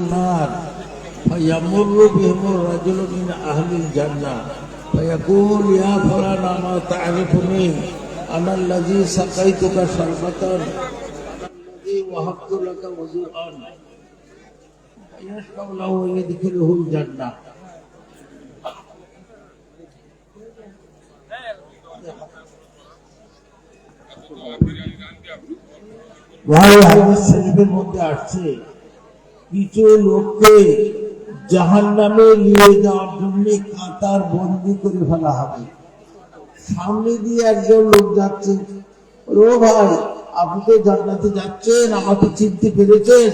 النار فيمر بهم الرجل من أهل الجنة فيقول يا فلان ما تعرفني أنا الذي سقيتك شربة الذي وهبت لك وضوءا فيشفع له ويدخله الجنة. ভাই হাদিস শরীফের মধ্যে আসছে কিছু লোককে জাহান্নামে নিয়ে যাওয়ার জন্য কাতার বন্দী করে ফেলা হবে। সামনে দিয়ে একজন লোক যাচ্ছে, ও ভাই আপনি তো জান্নাতে যাচ্ছেন, আমাকে চিনতে পেরেছেন?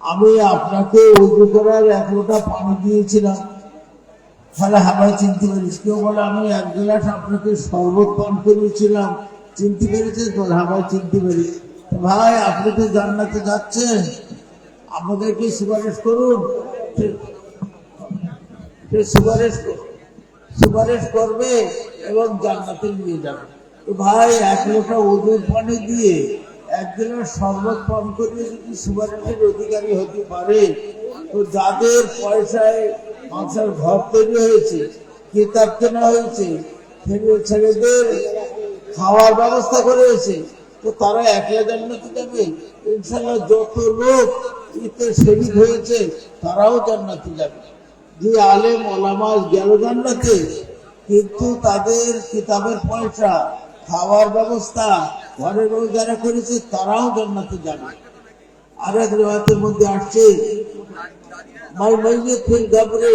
আমি আপনাকে ওযু করার 1 লোটা পানি দিয়েছিলাম। তাহলে আমায় চিনতে পেরেছি? কেউ বলে আমি 1 গ্লাস আপনাকে শরবত পান করেছিলাম, চিনতে পেরেছেন? বলে আমায় চিনতে পেরেছি। ভাই আপনি তো জান্নাতে যাচ্ছেন, আমাদেরকে সুপারিশ করুন। সুপারিশ করবে এবং জান্নাতে নিয়ে যাবে। তো ভাই 1 লোটা ওযুর পানি দিয়ে 1 গ্লাস শরবত পান করিয়ে যদি সুপারিশের অধিকারী হতে পারে, তো যাদের পয়সায় সংসার ঘর তৈরি হয়েছে, কিতাব কেনা হয়েছে, ছেলেদের খাওয়ার ব্যবস্থা করেছে, তো তারা একলা জান্নাতে যাবে? ইনশাআল্লাহ যত লোক এতে শহীদ হয়েছে তারাও জান্নাতে যাবে। যে আলেম ওলামা গেল জান্নাতে, কিন্তু তাদের কিতাবের পয়সা, খাওয়ার ব্যবস্থা, ঘরের যারা করেছে তারাও জান্নাতে যাবে। আর এক রিওয়ায়াতের মধ্যে আসছে মাল মাইয়িত ফিল গাবরে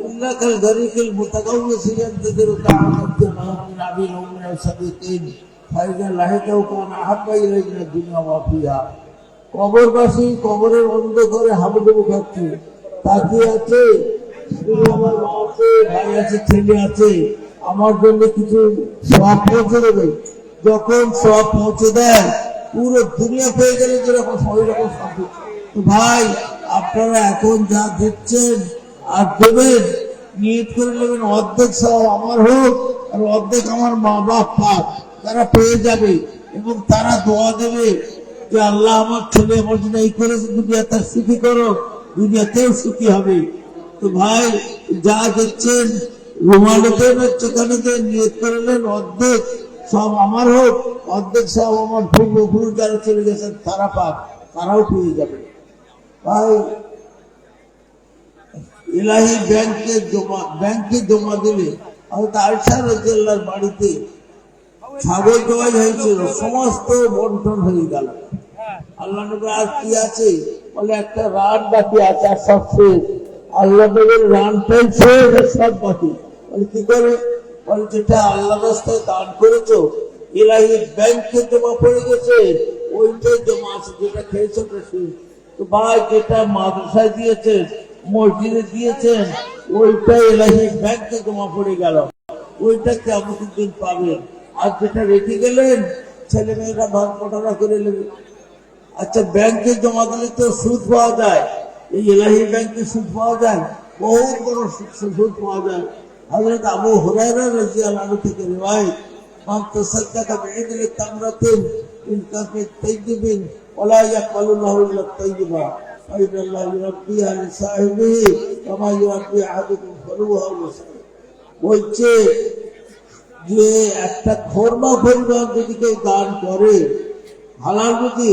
ইল্লা কাল গরিকিল মুতাকাওয়িসি ইয়ানতাদিরু তাআমাত মিন আবিল উমিন সাদিকিন ফাইজা লাহিকাউ কানা আহাব্বা ইলাইনা দুনিয়া ওয়া ফিহা। কবরবাসী কবরের অন্ধকারে হাবুডুবু খাচ্ছে, তাকিয়ে আছে, আমার মা আছে, ভাই আছে, ছেলে আছে, আমার জন্য কিছু সওয়াব পৌঁছে দেবে। যখন সওয়াব পৌঁছে দেয় পুরো দুনিয়া পেয়ে গেলে যেরকম ওই রকম শান্তি। তো ভাই আপনারা এখন যা দিচ্ছেন আর দেবেন, নিয়ত করে নেবেন অর্ধেক সওয়াব আমার হোক আর অর্ধেক আমার মা বাপ পাক, তারা পেয়ে যাবে এবং তারা দোয়া দেবে যে আল্লাহ আমার ছেলে আমার জন্য এই করেছে, দুনিয়াতে সুখী করো, দুনিয়াতেও সুখী হবে। তো ভাই যা দিচ্ছেন রুমালে দেন, চোখানে দেন, নিয়ত করলেন অর্ধেক সব আমার হোক, অর্ধেক সব আমার পূর্বপুরুষ যারা চলে গেছেন তারা পাক, তারাও পেয়ে যাবে। ভাই ইলাহি ব্যাংকে জমা দিলে আয়েশা রাদিয়াল্লাহু বাড়িতে ছাগল জবাই হয়েছিল, সমস্ত বন্টন হয়ে গেল। আল্লাহ নবী আর কি আছে? বলে একটা রান বাকি আছে, আর সব শেষ। আল্লাহ নবীর রানটাই শেষ, সব বাকি। বলে কি করে? বলে যেটা আল্লাহ রাস্তায় দান করেছো ইলাহি ব্যাংকে জমা পড়ে গেছে, ওইটাই জমা আছে, যেটা খেয়েছো ওটা শেষ। তো ভাই যেটা মাদ্রাসায় দিয়েছেন, মসজিদে দিয়েছেন, ওইটাই ইলাহি ব্যাংকে জমা পড়ে গেল, ওইটা কিয়ামতের দিন পাবেন। আর যেটা রেখে গেলেন ছেলে মেয়েরা ভাগ পটারা করে নেবে। আচ্ছা ব্যাংকে জমা দিলে তো সুদ পাওয়া যায়, এই ইলাহি ব্যাংকে সুদ পাওয়া যায়, বহুত বড় সুদ পাওয়া যায়। হযরত আবু হুরায়রা রাদিয়াল্লাহু আনহু থেকে রিওয়ায়াত, মান তাসাদ্দাকা বি'idli তামরাতিন ইন কাফি তাইয়িবিন ওয়ালা ইয়াকবালুল্লাহু ইল্লা তাইয়িবা ওয়া ইন্নাল্লাহা ইউরাব্বিহা লিসাহিবিহি কামা ইউরাব্বি আহাদুকুম ফালুহা ওয়া বলছে যে একটা খরমা পরিমাণ যদি কেউ দান করে, হালাল রুজি,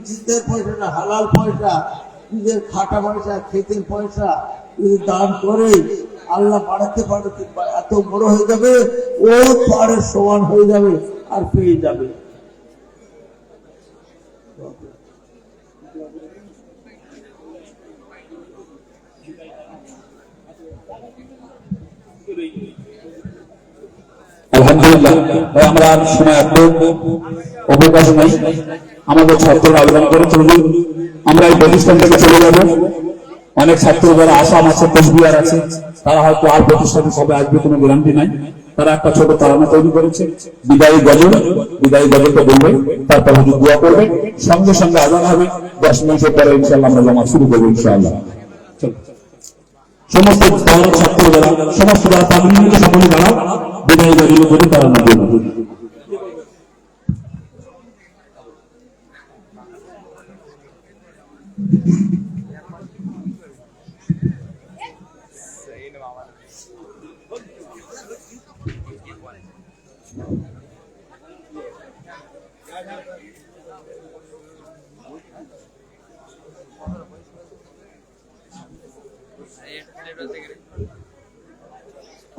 চিন্তার পয়সা না, হালাল পয়সা, নিজের খাটা পয়সা, ক্ষেতের পয়সা যদি দান করে, আল্লাহ বাড়াতে বাড়াতে এত বড় হয়ে যাবে, ও পাহাড়ের সমান হয়ে যাবে আর পেয়ে যাবে। আলহামদুলিল্লাহ ভাই, আমরা আর সময় অবকাশ নাই, আমাদের ছাত্ররা আবেদন করে চলুন আমরা এই প্রতিষ্ঠান থেকে চলে যাব। অনেক ছাত্র যারা আসাম আছে, কোচবিহার আছে, তারা হয়তো আর প্রতিষ্ঠানে সবাই আসবে, কোনো গ্যারান্টি নাই। তারা একটা ছোট তারানা তৈরি করেছে, বিদায়ী গজলটা বলবে, তারপর হুজুর দোয়া করবে, সঙ্গে সঙ্গে আজান হবে। 10 মিনিটের পরে ইনশাআল্লাহ আমরা জমা শুরু করবো ইনশাআল্লাহ। সমস্ত ছাত্র যারা, সমস্ত যারা তাবলীগে সকলে দাঁড়াও, বিদায়ী গজল বলে তারানা বলবে।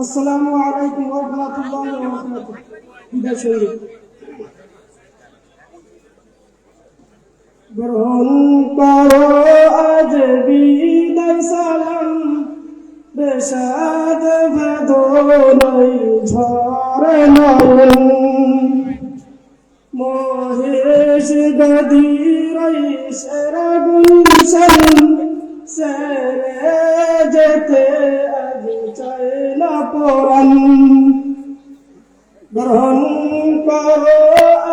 আসসালামু আলাইকুম ওয়া রাহমাতুল্লাহি ওয়া বারাকাতুহু। বিদায় শরীফ গ্রহণ করো আজ বিদায় সালাম, বেশাদ বেদনায় ঝরে নয়ন। মহেশ গদির সেরা গুলশন, সেরে যেতে আজ চায় না পরাণ। গ্রহণ করো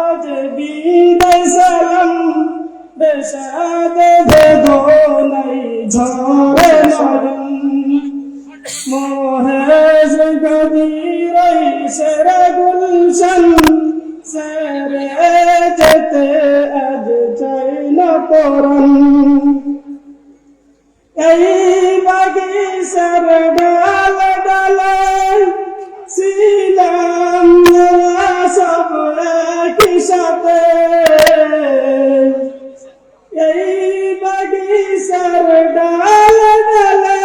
আজ বিদায় সালাম, বেশাদ বেদনায় ঝরে নয়ন। মহেশ গদির সেরা গুলশন, সেরে যেতে আজ চাই না পরাণ। এই বাগিচার ডাল ডালে ছিলাম সব একই সাথে। এই বাগিচার ডাল ডালে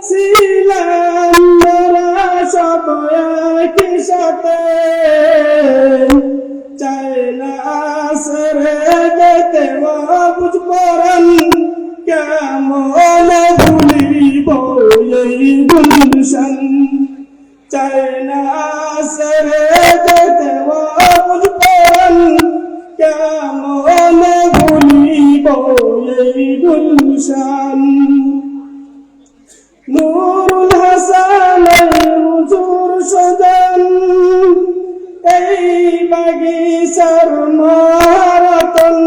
ছিলাম সব একই সাথে। চাই না সরে যেতে বুঝ পরাণ, কেমন ভুলিব এই গুলশন। চাই না সরে যেতে বুঝ পরাণ, কেমন ভুলিব এই গুলশন। নুরুল হাসান হুজুর সুজন, এই বাগিচার মারাতন।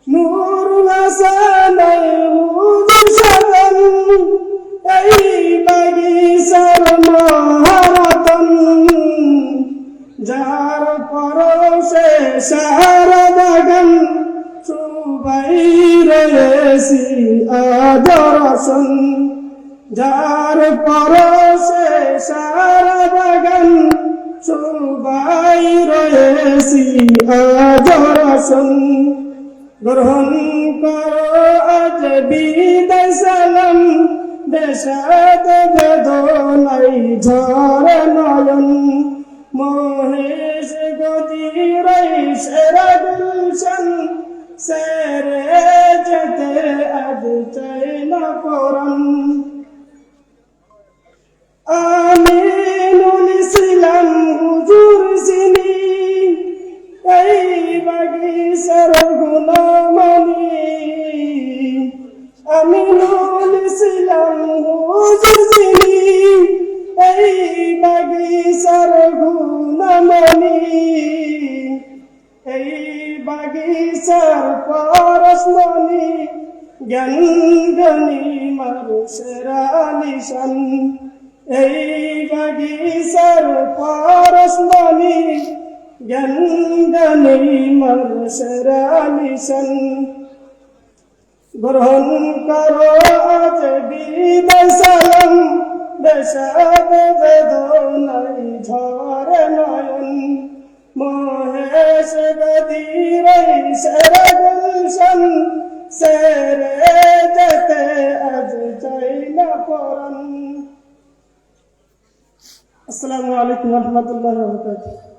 নুরুল হাসান হুজুর সুজন, এই বাগিচার মারাতন। যার পরশে সারা বাগান, সুবাই রয়েছি আদর্শন। যার পরশে সারা বাগান, সুবাই রয়েছি আদর্শন। গ্রহণ করো আজ বিদায় সালাম, বেশাদ বেদনায় ঝরে নয়ন। মহেশ গদির সেরা গুলশন, সেরে যেতে আজ চাই না পরাণ। আমিনুল ইসলাম হুজুর যিনি, এই বাগিচার গুণমণি। আমিনুল ইসলাম হুজুর যিনি, এই বাগিচার গুণমণি। এই বাগিচার পরশমণি, জ্ঞান জ্ঞানী মানুষের নিশান। এই বাগিচার পরশমণি, জ্ঞান জ্ঞানী মানুষের নিশান। গ্রহণ করো আজ বিদায় সালাম, বেশাদ বেদনায় ঝরে নয়ন। মহেশ গদির সেরা গুলশন, সেরে যেতে আজ চাই না পরাণ। আসসালামু আলাইকুম ওয়া রাহমাতুল্লাহি ওয়া বারাকাতুহু।